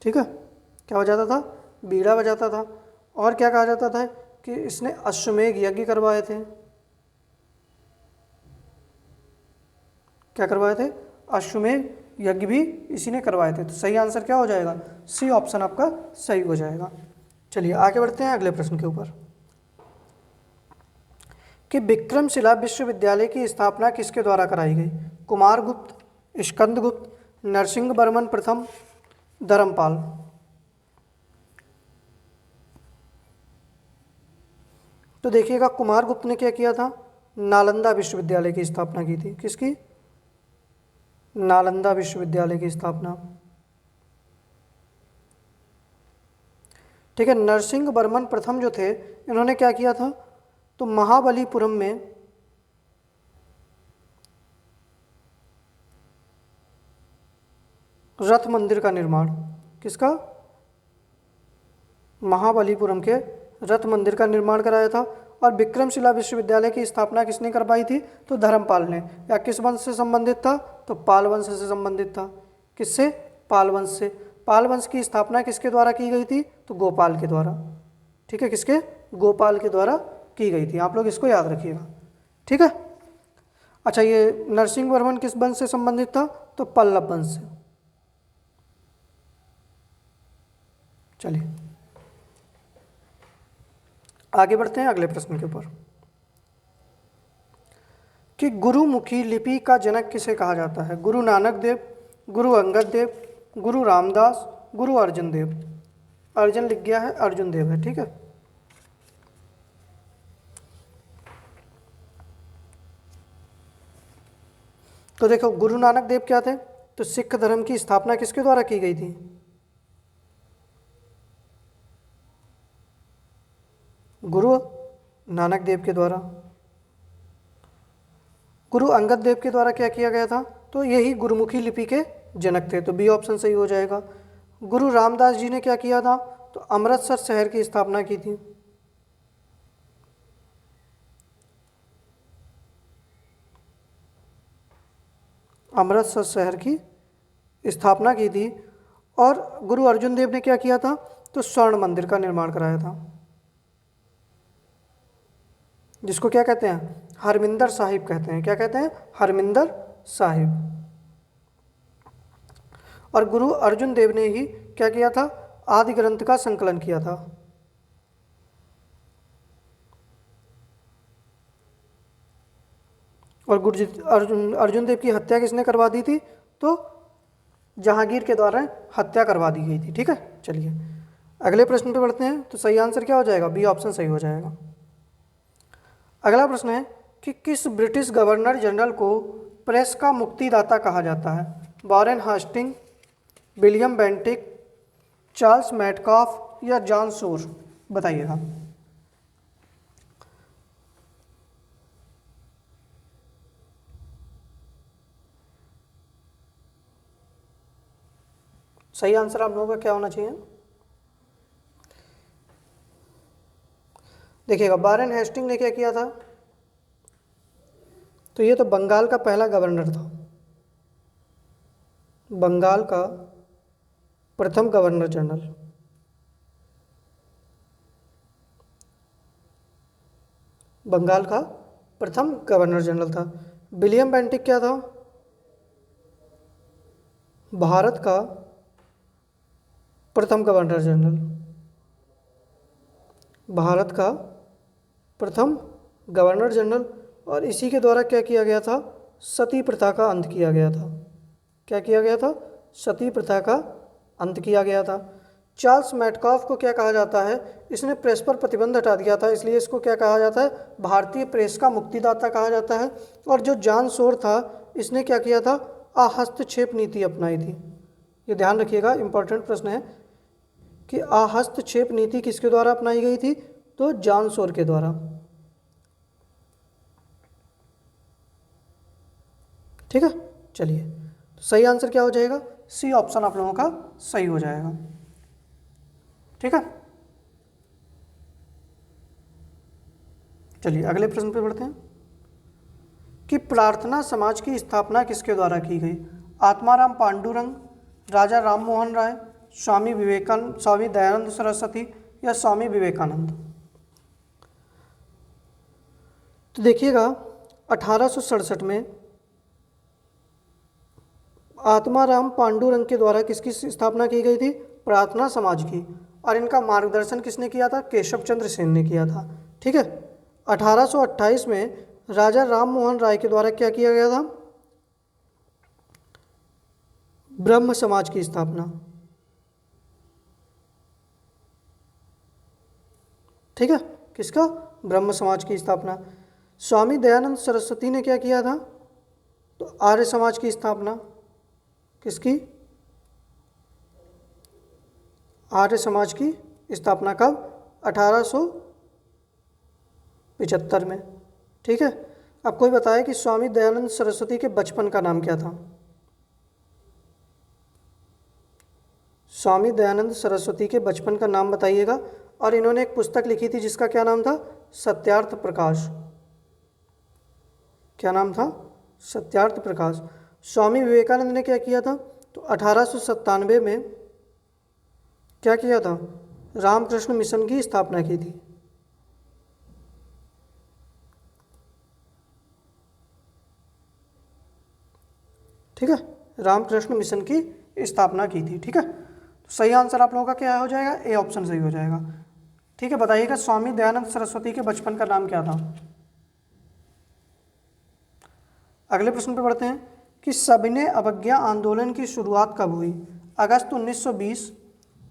[SPEAKER 1] ठीक है, क्या बजाता था? बीड़ा बजाता था। और क्या कहा जाता था कि इसने अश्वमेध यज्ञ करवाए थे। क्या करवाए थे? अश्वमेध यज्ञ भी इसी ने करवाए थे। तो सही आंसर क्या हो जाएगा? सी ऑप्शन आपका सही हो जाएगा। चलिए आगे बढ़ते हैं अगले प्रश्न के ऊपर कि विक्रमशिला विश्वविद्यालय की स्थापना किसके द्वारा कराई गई? कुमारगुप्त, स्कंदगुप्त, नरसिंहवर्मन प्रथम, धर्मपाल? तो देखिएगा कुमारगुप्त ने क्या किया था? नालंदा विश्वविद्यालय की स्थापना की थी। किसकी? नालंदा विश्वविद्यालय की स्थापना। ठीक है, नरसिंहवर्मन प्रथम जो थे इन्होंने क्या किया था? तो महाबलीपुरम में रथ मंदिर का निर्माण। किसका? महाबलीपुरम के रथ मंदिर का निर्माण कराया था। और विक्रमशिला विश्वविद्यालय की स्थापना किसने करवाई थी? तो धर्मपाल ने। या किस वंश से संबंधित था? तो पाल वंश से संबंधित था। किससे? पाल वंश से। पाल वंश की स्थापना किसके द्वारा की गई थी? तो गोपाल के द्वारा। ठीक है, किसके? गोपाल के द्वारा की गई थी। आप लोग इसको याद रखिएगा। ठीक है, अच्छा ये नरसिंहवर्मन किस वंश से संबंधित था? तो पल्लव वंश से। चलिए आगे बढ़ते हैं अगले प्रश्न के ऊपर कि गुरुमुखी लिपि का जनक किसे कहा जाता है? गुरु नानक देव, गुरु अंगद देव, गुरु रामदास, गुरु अर्जुन देव? अर्जुन लिख गया है, अर्जुन देव है। ठीक है, तो देखो गुरु नानक देव क्या थे? तो सिख धर्म की स्थापना किसके द्वारा की गई थी? गुरु नानक देव के द्वारा। गुरु अंगद देव के द्वारा क्या किया गया था? तो यही गुरुमुखी लिपि के जनक थे। तो बी ऑप्शन सही हो जाएगा। गुरु रामदास जी ने क्या किया था? तो अमृतसर शहर की स्थापना की थी। अमृतसर शहर की स्थापना की थी। और गुरु अर्जुन देव ने क्या किया था? तो स्वर्ण मंदिर का निर्माण कराया था, जिसको क्या कहते हैं? हरमिंदर साहिब कहते हैं। क्या कहते हैं? हरमिंदर साहिब। और गुरु अर्जुन देव ने ही क्या किया था? आदि ग्रंथ का संकलन किया था। और अर्जुन देव की हत्या किसने करवा दी थी? तो जहांगीर के द्वारा हत्या करवा दी गई थी। ठीक है, चलिए अगले प्रश्न पे बढ़ते हैं। तो सही आंसर क्या हो जाएगा? बी ऑप्शन सही हो जाएगा। अगला प्रश्न है कि किस ब्रिटिश गवर्नर जनरल को प्रेस का मुक्तिदाता कहा जाता है? Warren Hastings, William Bentinck, Charles Metcalfe या जॉन शोर? बताइएगा। सही आंसर आप लोगों का क्या होना चाहिए? देखिएगा, वारेन हेस्टिंग ने क्या किया था? तो ये तो बंगाल का पहला गवर्नर था, बंगाल का प्रथम गवर्नर जनरल। बंगाल का प्रथम गवर्नर जनरल था। विलियम बेंटिक क्या था? भारत का प्रथम गवर्नर जनरल, भारत का प्रथम गवर्नर जनरल। और इसी के द्वारा क्या किया गया था? सती प्रथा का अंत किया गया था। क्या किया गया था? सती प्रथा का अंत किया गया था। चार्ल्स मैटकॉफ को क्या कहा जाता है? इसने प्रेस पर प्रतिबंध हटा दिया था, इसलिए इसको क्या कहा जाता है? भारतीय प्रेस का मुक्तिदाता कहा जाता है। और जो जॉन सोर था, इसने क्या किया था? अहस्तक्षेप नीति अपनाई थी। ये ध्यान रखिएगा, इंपॉर्टेंट प्रश्न है कि अहस्तक्षेप नीति किसके द्वारा अपनाई गई थी? तो जॉन सोर के द्वारा। ठीक है, चलिए, तो सही आंसर क्या हो जाएगा? सी ऑप्शन आप लोगों का सही हो जाएगा। ठीक है, चलिए अगले प्रश्न पे बढ़ते हैं कि प्रार्थना समाज की स्थापना किसके द्वारा की गई? आत्माराम पांडुरंग, राजा राम मोहन राय, स्वामी विवेकानंद, स्वामी दयानंद सरस्वती या स्वामी विवेकानंद? तो देखिएगा, 1867 में आत्माराम पांडुरंग के द्वारा किसकी स्थापना की गई थी? प्रार्थना समाज की। और इनका मार्गदर्शन किसने किया था? केशव चंद्र सेन ने किया था। ठीक है, 1828 में राजा राम मोहन राय के द्वारा क्या किया गया था? ब्रह्म समाज की स्थापना। ठीक है, किसका? ब्रह्म समाज की स्थापना। स्वामी दयानंद सरस्वती ने क्या किया था? तो आर्य समाज की स्थापना। किसकी? आर्य समाज की स्थापना कब? 1875 में। ठीक है, अब कोई बताए कि स्वामी दयानंद सरस्वती के बचपन का नाम क्या था? स्वामी दयानंद सरस्वती के बचपन का नाम बताइएगा। और इन्होंने एक पुस्तक लिखी थी जिसका क्या नाम था? सत्यार्थ प्रकाश। क्या नाम था? सत्यार्थ प्रकाश। स्वामी विवेकानंद ने क्या किया था? तो 1897 में क्या किया था? रामकृष्ण मिशन की स्थापना की थी। ठीक है, रामकृष्ण मिशन की स्थापना की थी। ठीक है, तो सही आंसर आप लोगों का क्या हो जाएगा? ए ऑप्शन सही हो जाएगा। ठीक है, बताइएगा स्वामी दयानंद सरस्वती के बचपन का नाम क्या था? अगले प्रश्न पर बढ़ते हैं कि सविनय अवज्ञा आंदोलन की शुरुआत कब हुई? अगस्त 1920,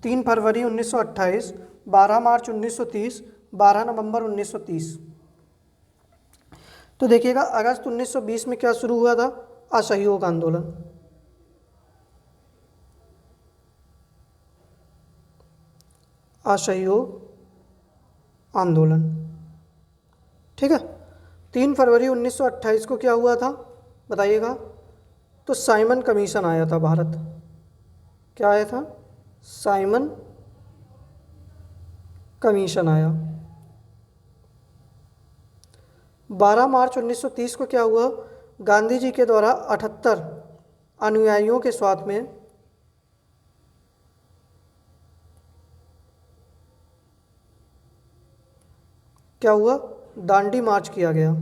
[SPEAKER 1] 3 फरवरी 1928, 12 मार्च 1930, 12 नवंबर 1930? तो देखिएगा, अगस्त 1920 में क्या शुरू हुआ था? असहयोग आंदोलन। असहयोग आंदोलन। ठीक है, 3 फरवरी 1928 को क्या हुआ था? बताइएगा। तो साइमन कमीशन आया था भारत। क्या आया था? साइमन कमीशन आया। 12 मार्च 1930 को क्या हुआ? गांधी जी के द्वारा 78 अनुयायियों के साथ में क्या हुआ? दांडी मार्च किया गया,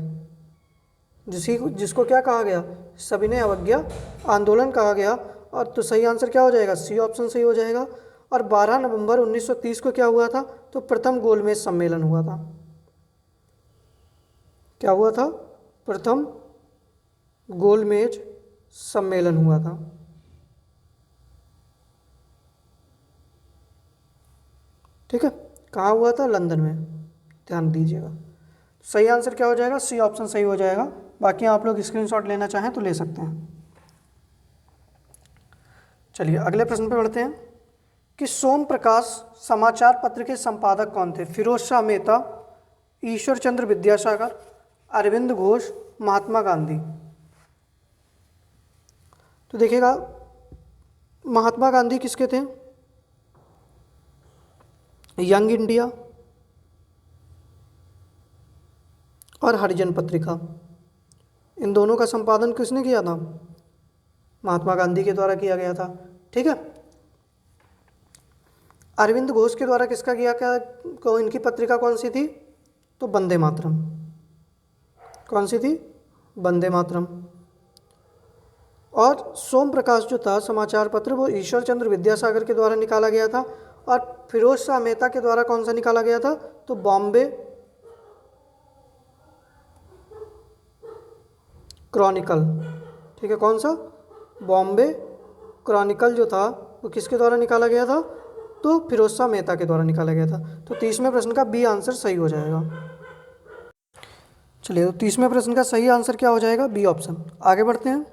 [SPEAKER 1] जिसको क्या कहा गया? सविनय अवज्ञा आंदोलन कहा गया। और तो सही आंसर क्या हो जाएगा? सी ऑप्शन सही हो जाएगा। और 12 नवंबर 1930 को क्या हुआ था? तो प्रथम गोलमेज सम्मेलन हुआ था। क्या हुआ था? प्रथम गोलमेज सम्मेलन हुआ था। ठीक है, कहाँ हुआ था? लंदन में। ध्यान दीजिएगा। सही आंसर क्या हो जाएगा? सी ऑप्शन सही हो जाएगा। बाकी आप लोग स्क्रीनशॉट लेना चाहें तो ले सकते हैं। चलिए अगले प्रश्न पे बढ़ते हैं कि सोम प्रकाश समाचार पत्र के संपादक कौन थे? फिरोज शाह मेहता, ईश्वर चंद्र विद्यासागर, अरविंद घोष, महात्मा गांधी? तो देखिएगा, महात्मा गांधी किसके थे? यंग इंडिया और हरिजन पत्रिका, इन दोनों का संपादन किसने किया था? महात्मा गांधी के द्वारा किया गया था। ठीक है। अरविंद घोष के द्वारा किसका किया क्या, इनकी पत्रिका कौन सी थी? तो वंदे मातरम। कौन सी थी? वंदे मातरम। और सोम प्रकाश जो था समाचार पत्र, वो ईश्वर चंद्र विद्यासागर के द्वारा निकाला गया था। और फिरोज शाह मेहता के द्वारा कौन सा निकाला गया था? तो बॉम्बे क्रॉनिकल। ठीक है, कौन सा? बॉम्बे क्रॉनिकल जो था वो किसके द्वारा निकाला गया था? तो फिरोज शाह मेहता के द्वारा निकाला गया था। तो 30वें प्रश्न का बी आंसर सही हो जाएगा। चलिए, तो 30वें प्रश्न का सही आंसर क्या हो जाएगा? B option. आगे बढ़ते हैं।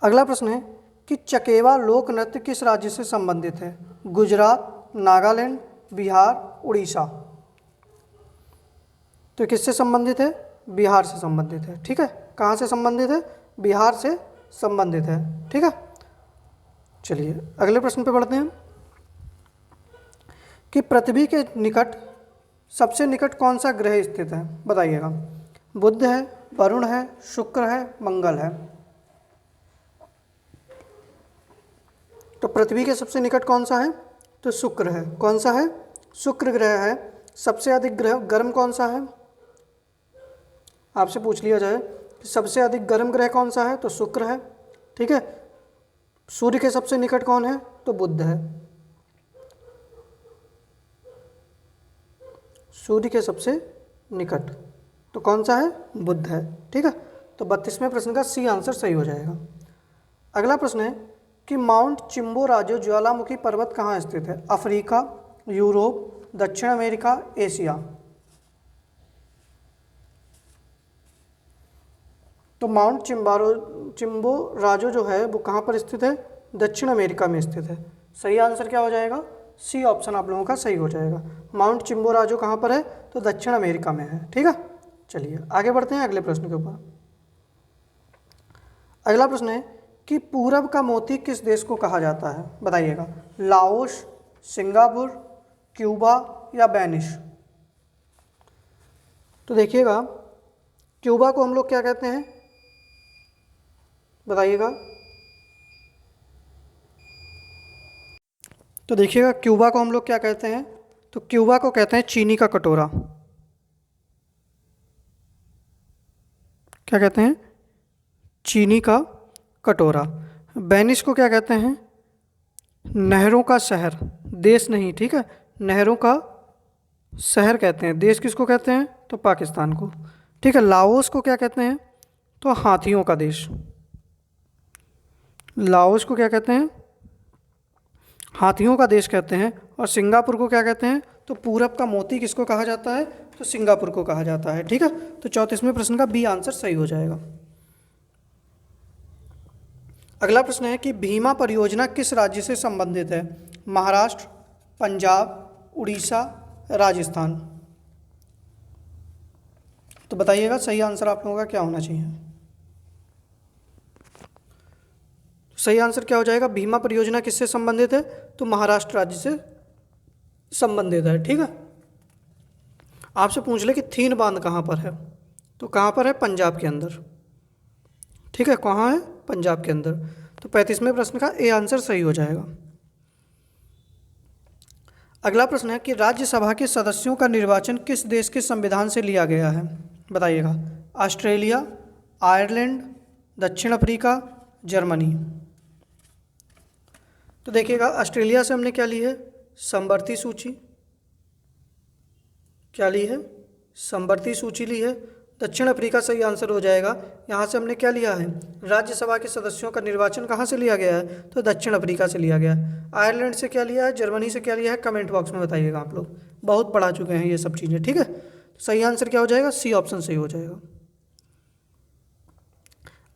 [SPEAKER 1] अगला प्रश्न है कि चकेवा लोक नृत्य किस राज्य से संबंधित है? गुजरात, नागालैंड, बिहार, उड़ीसा। तो किससे संबंधित है? बिहार से संबंधित है। ठीक है, कहाँ से संबंधित है? बिहार से संबंधित है। ठीक है। चलिए अगले प्रश्न पे बढ़ते हैं कि पृथ्वी के निकट सबसे निकट कौन सा ग्रह स्थित है? बताइएगा। बुध है, वरुण है, शुक्र है, मंगल है। तो पृथ्वी के सबसे निकट कौन सा है? तो शुक्र है। कौन सा है? शुक्र ग्रह है। सबसे अधिक ग्रह गर्म कौन सा है? आपसे पूछ लिया जाए कि सबसे अधिक गर्म ग्रह कौन सा है? तो शुक्र है। ठीक है। सूर्य के सबसे निकट कौन है? तो बुध है। सूर्य के सबसे निकट तो कौन सा है? बुध है। ठीक है। तो 32वें प्रश्न का सी आंसर सही हो जाएगा। अगला प्रश्न है कि माउंट चिम्बोराजो ज्वालामुखी पर्वत कहाँ स्थित है? अफ्रीका, यूरोप, दक्षिण अमेरिका, एशिया। तो माउंट चिम्बोराजो जो है वो कहाँ पर स्थित है? दक्षिण अमेरिका में स्थित है। सही आंसर क्या हो जाएगा? सी ऑप्शन आप लोगों का सही हो जाएगा। माउंट चिम्बोराजो कहाँ पर है? तो दक्षिण अमेरिका में है। ठीक है। चलिए आगे बढ़ते हैं अगले प्रश्न के ऊपर। अगला प्रश्न है कि पूरब का मोती किस देश को कहा जाता है? बताइएगा। लाओस, सिंगापुर, क्यूबा या बेनिस। तो देखिएगा, क्यूबा को हम लोग क्या कहते हैं? बताइएगा। तो देखिएगा, क्यूबा को हम लोग क्या कहते हैं? तो क्यूबा को कहते हैं चीनी का कटोरा। क्या कहते हैं? चीनी का कटोरा। वेनिस को क्या कहते हैं? नहरों का शहर। देश नहीं, ठीक है, नहरों का शहर कहते हैं। देश किसको कहते हैं? तो पाकिस्तान को। ठीक है। लाओस को क्या कहते हैं? तो हाथियों का देश। लाओस को क्या कहते हैं? हाथियों का देश कहते हैं। और सिंगापुर को क्या कहते हैं? तो पूरब का मोती किसको कहा जाता है? तो सिंगापुर को कहा जाता है। ठीक है। तो 34वें प्रश्न का बी आंसर सही हो जाएगा। अगला प्रश्न है कि भीमा परियोजना किस राज्य से संबंधित है? महाराष्ट्र, पंजाब, उड़ीसा, राजस्थान। तो बताइएगा सही आंसर आप लोगों का क्या होना चाहिए? सही आंसर क्या हो जाएगा? भीमा परियोजना किससे संबंधित है? तो महाराष्ट्र राज्य से संबंधित है। ठीक है। आपसे पूछ ले कि थीन बांध कहाँ पर है? तो कहाँ पर है? पंजाब के अंदर। ठीक है, कहाँ है? पंजाब के अंदर। तो 35वें प्रश्न का ए आंसर सही हो जाएगा। अगला प्रश्न है कि राज्यसभा के सदस्यों का निर्वाचन किस देश के संविधान से लिया गया है? बताइएगा। ऑस्ट्रेलिया, आयरलैंड, दक्षिण अफ्रीका, जर्मनी। तो देखिएगा, ऑस्ट्रेलिया से हमने क्या ली है? समवर्ती सूची। क्या ली है? समवर्ती सूची ली है। दक्षिण अफ्रीका सही आंसर हो जाएगा। यहाँ से हमने क्या लिया है? राज्यसभा के सदस्यों का निर्वाचन कहाँ से लिया गया है? तो दक्षिण अफ्रीका से लिया गया है। आयरलैंड से क्या लिया है? जर्मनी से क्या लिया है? कमेंट बॉक्स में बताइएगा। आप लोग बहुत पढ़ा चुके हैं ये सब चीज़ें। ठीक है। सही आंसर क्या हो जाएगा? सी ऑप्शन सही हो जाएगा।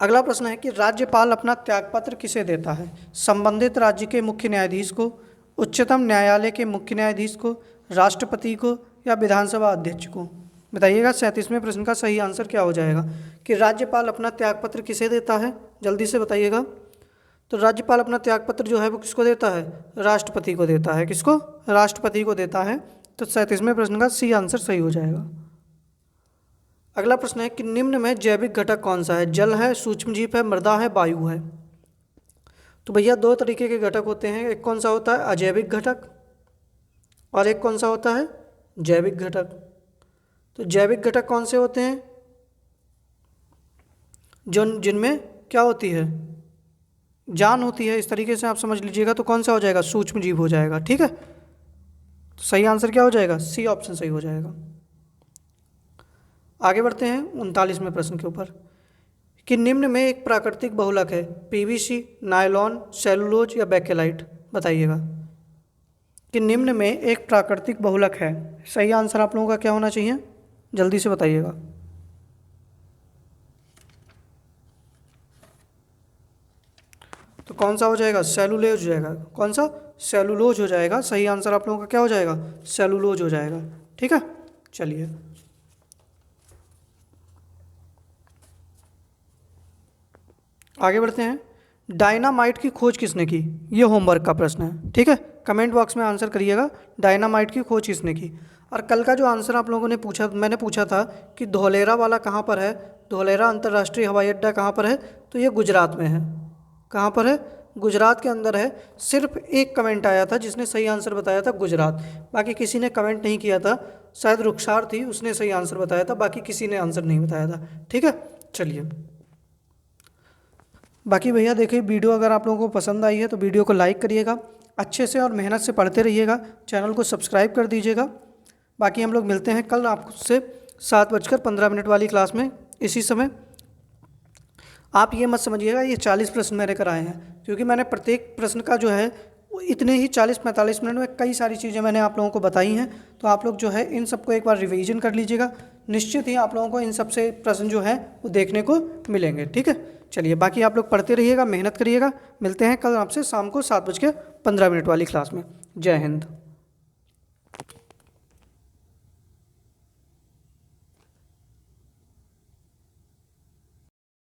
[SPEAKER 1] अगला प्रश्न है कि राज्यपाल अपना त्यागपत्र किसे देता है? संबंधित राज्य के मुख्य न्यायाधीश को, उच्चतम न्यायालय के मुख्य न्यायाधीश को, राष्ट्रपति को या विधानसभा अध्यक्ष को। बताइएगा 37वें प्रश्न का सही आंसर क्या हो जाएगा कि राज्यपाल अपना त्यागपत्र किसे देता है? जल्दी से बताइएगा। तो राज्यपाल अपना त्यागपत्र जो है वो किसको देता है? राष्ट्रपति को देता है। किसको? राष्ट्रपति को देता है। तो 37वें प्रश्न का सी आंसर सही हो जाएगा। अगला प्रश्न है कि निम्न में जैविक घटक कौन सा है? जल है, सूक्ष्मजीव है, मृदा है, वायु है। तो भैया दो तरीके के घटक होते हैं, एक कौन सा होता है? अजैविक घटक, और एक कौन सा होता है? जैविक घटक। तो जैविक घटक कौन से होते हैं? जिनमें क्या होती है? जान होती है। इस तरीके से आप समझ लीजिएगा। तो कौन सा हो जाएगा? सूक्ष्मजीव हो जाएगा। ठीक है, तो सही आंसर क्या हो जाएगा? सी ऑप्शन सही हो जाएगा। आगे बढ़ते हैं 39वें प्रश्न के ऊपर कि निम्न में एक प्राकृतिक बहुलक है, पीवीसी, नायलॉन, सेलुलोज या बेकेलाइट। बताइएगा कि निम्न में एक प्राकृतिक बहुलक है। सही आंसर आप लोगों का क्या होना चाहिए? जल्दी से बताइएगा। तो कौन सा हो जाएगा? सेलुलोज हो जाएगा। कौन सा? सेलुलोज हो जाएगा। सही आंसर आप लोगों का क्या हो जाएगा? सेलुलोज हो जाएगा। ठीक है, चलिए आगे बढ़ते हैं। डायनामाइट की खोज किसने की? ये होमवर्क का प्रश्न है। ठीक है, कमेंट बॉक्स में आंसर करिएगा, डायनामाइट की खोज किसने की। और कल का जो आंसर आप लोगों ने पूछा, मैंने पूछा था कि धौलेरा वाला कहाँ पर है? धौलेरा अंतर्राष्ट्रीय हवाई अड्डा कहाँ पर है? तो ये गुजरात में है। कहाँ पर है? गुजरात के अंदर है। सिर्फ एक कमेंट आया था जिसने सही आंसर बताया था गुजरात, बाकी किसी ने कमेंट नहीं किया था। शायद रुखसार थी, उसने सही आंसर बताया था, बाकी किसी ने आंसर नहीं बताया था। ठीक है, चलिए बाकी भैया देखिए, वीडियो अगर आप लोगों को पसंद आई है तो वीडियो को लाइक करिएगा, अच्छे से और मेहनत से पढ़ते रहिएगा, चैनल को सब्सक्राइब कर दीजिएगा। बाकी हम लोग मिलते हैं कल आपसे 7:15 वाली क्लास में इसी समय। आप ये मत समझिएगा ये 40 प्रश्न मेरे कराए हैं, क्योंकि मैंने प्रत्येक प्रश्न का जो है वो इतने ही 40-45 मिनट में कई सारी चीज़ें मैंने आप लोगों को बताई हैं। तो आप लोग जो है इन सबको एक बार रिवीजन कर लीजिएगा, निश्चित ही आप लोगों को इन सब से प्रश्न जो है वो देखने को मिलेंगे। ठीक है, चलिए बाकी आप लोग पढ़ते रहिएगा, मेहनत करिएगा। मिलते हैं कल आपसे शाम को 7:15 वाली क्लास में। जय हिंद।